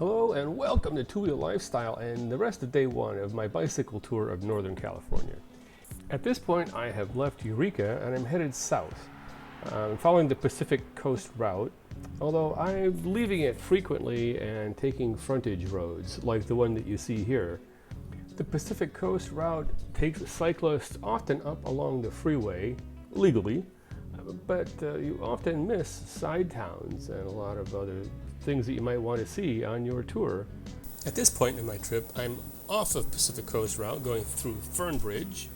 Hello and welcome to Two Wheel Lifestyle and the rest of day one of my bicycle tour of Northern California. At this point I have left Eureka and I'm headed south, following the Pacific Coast route, although I'm leaving it frequently and taking frontage roads like the one that you see here. The Pacific Coast route takes cyclists often up along the freeway, legally, but you often miss side towns and a lot of other things that you might want to see on your tour. At this point in my trip, I'm off of Pacific Coast route going through Fernbridge.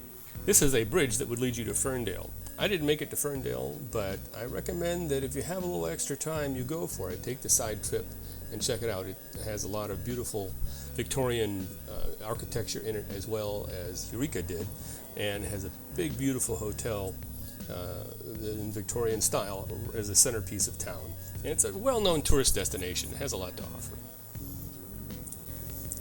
This is a bridge that would lead you to Ferndale. I didn't make it to Ferndale, but I recommend that if you have a little extra time, you go for it. Take the side trip and check it out. It has a lot of beautiful Victorian architecture in it, as well as Eureka did, and has a big, beautiful hotel in Victorian style as a centerpiece of town. And it's a well-known tourist destination. It has a lot to offer.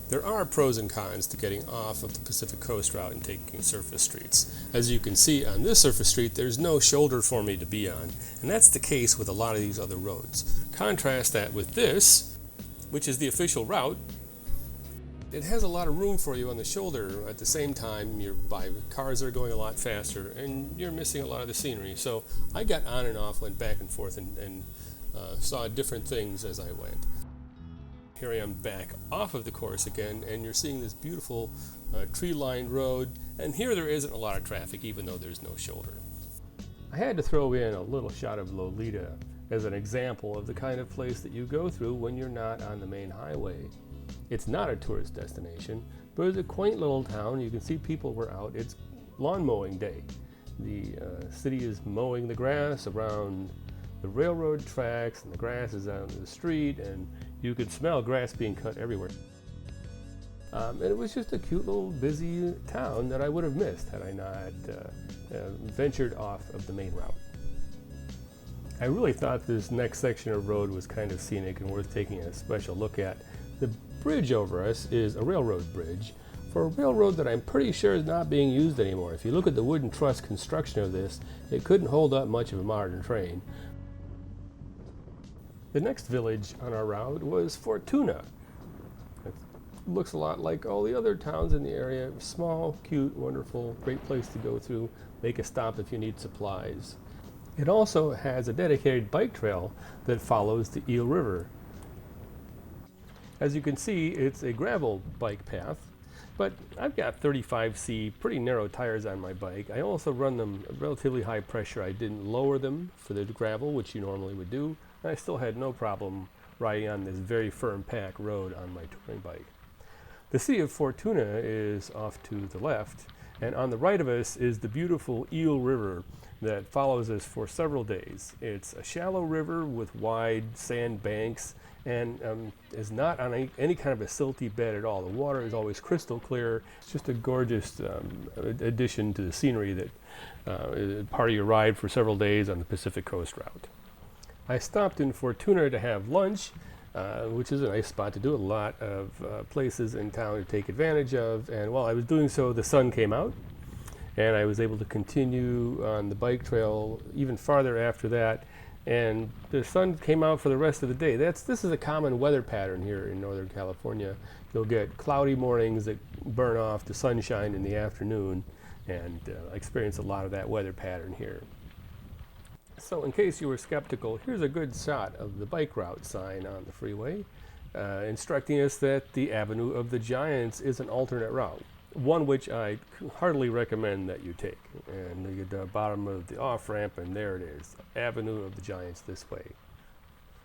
There are pros and cons to getting off of the Pacific Coast route and taking surface streets. As you can see on this surface street, there's no shoulder for me to be on, and that's the case with a lot of these other roads. Contrast that with this, which is the official route. It has a lot of room for you on the shoulder. At the same time, cars are going a lot faster, and you're missing a lot of the scenery. So I got on and off, went back and forth, and saw different things as I went. Here I am back off of the course again, and you're seeing this beautiful tree-lined road, and here there isn't a lot of traffic, even though there's no shoulder. I had to throw in a little shot of Lolita as an example of the kind of place that you go through when you're not on the main highway. It's not a tourist destination, but it's a quaint little town. You can see people were out. It's lawn mowing day. The city is mowing the grass around the railroad tracks, and the grass is out in the street, and you could smell grass being cut everywhere. And it was just a cute little busy town that I would have missed had I not ventured off of the main route. I really thought this next section of road was kind of scenic and worth taking a special look at. The bridge over us is a railroad bridge for a railroad that I'm pretty sure is not being used anymore. If you look at the wooden truss construction of this, it couldn't hold up much of a modern train. The next village on our route was Fortuna. It looks a lot like all the other towns in the area. Small, cute, wonderful, great place to go through. Make a stop if you need supplies. It also has a dedicated bike trail that follows the Eel River. As you can see, it's a gravel bike path, but I've got 35C pretty narrow tires on my bike. I also run them at relatively high pressure. I didn't lower them for the gravel, which you normally would do. I still had no problem riding on this very firm pack road on my touring bike. The city of Fortuna is off to the left, and on the right of us is the beautiful Eel River that follows us for several days. It's a shallow river with wide sand banks and is not on any kind of a silty bed at all. The water is always crystal clear. It's just a gorgeous addition to the scenery that is part of your ride for several days on the Pacific Coast route. I stopped in Fortuna to have lunch, which is a nice spot to do. A lot of places in town to take advantage of, and while I was doing so, the sun came out, and I was able to continue on the bike trail even farther after that, and the sun came out for the rest of the day. This is a common weather pattern here in Northern California. You'll get cloudy mornings that burn off to sunshine in the afternoon, and I experience a lot of that weather pattern here. So in case you were skeptical, here's a good shot of the bike route sign on the freeway, instructing us that the Avenue of the Giants is an alternate route, one which I heartily recommend that you take. And you get to the bottom of the off-ramp, and there it is, Avenue of the Giants this way.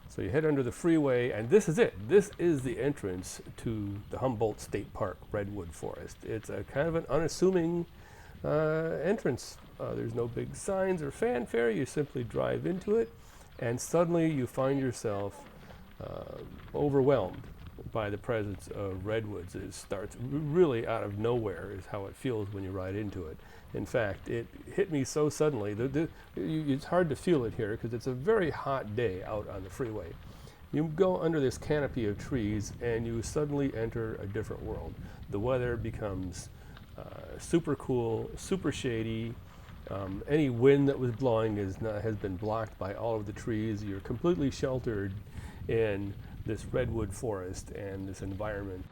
So you head under the freeway, and this is it. This is the entrance to the Humboldt State Park Redwood Forest. It's a kind of an unassuming entrance. There's no big signs or fanfare. You simply drive into it, and suddenly you find yourself overwhelmed by the presence of redwoods. It starts really out of nowhere is how it feels when you ride into it. In fact, it hit me so suddenly. It's hard to feel it here because it's a very hot day out on the freeway. You go under this canopy of trees and you suddenly enter a different world. The weather becomes super cool, super shady. Any wind that was blowing has been blocked by all of the trees. You're completely sheltered in this redwood forest and this environment.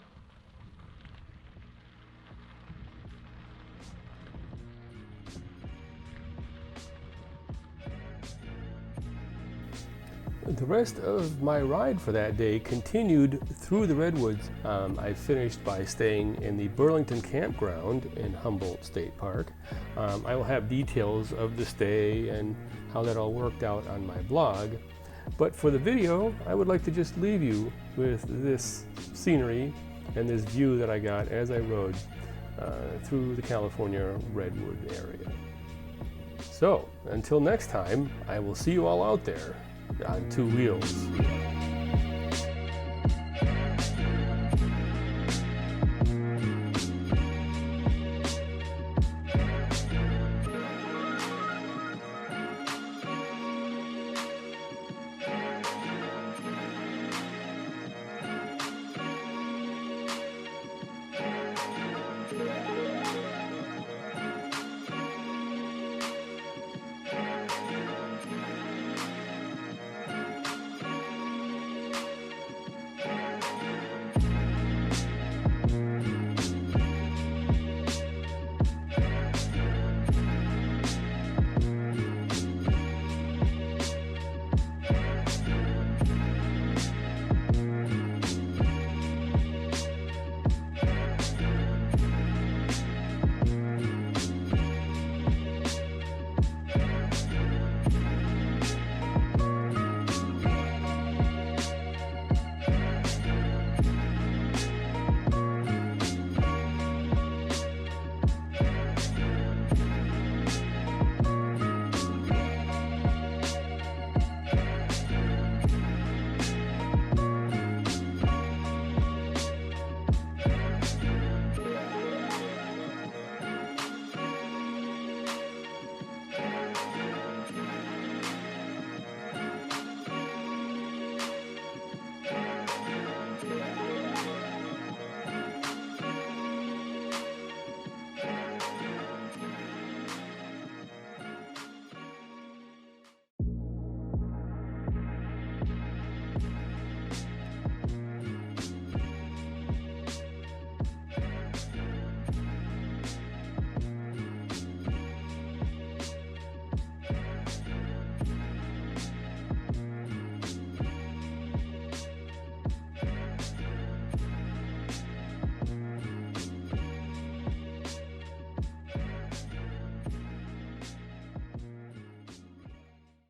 The rest of my ride for that day continued through the redwoods. I finished by staying in the Burlington Campground in Humboldt State Park. I will have details of the stay and how that all worked out on my blog. But for the video, I would like to just leave you with this scenery and this view that I got as I rode through the California redwood area. So, until next time, I will see you all out there on two wheels.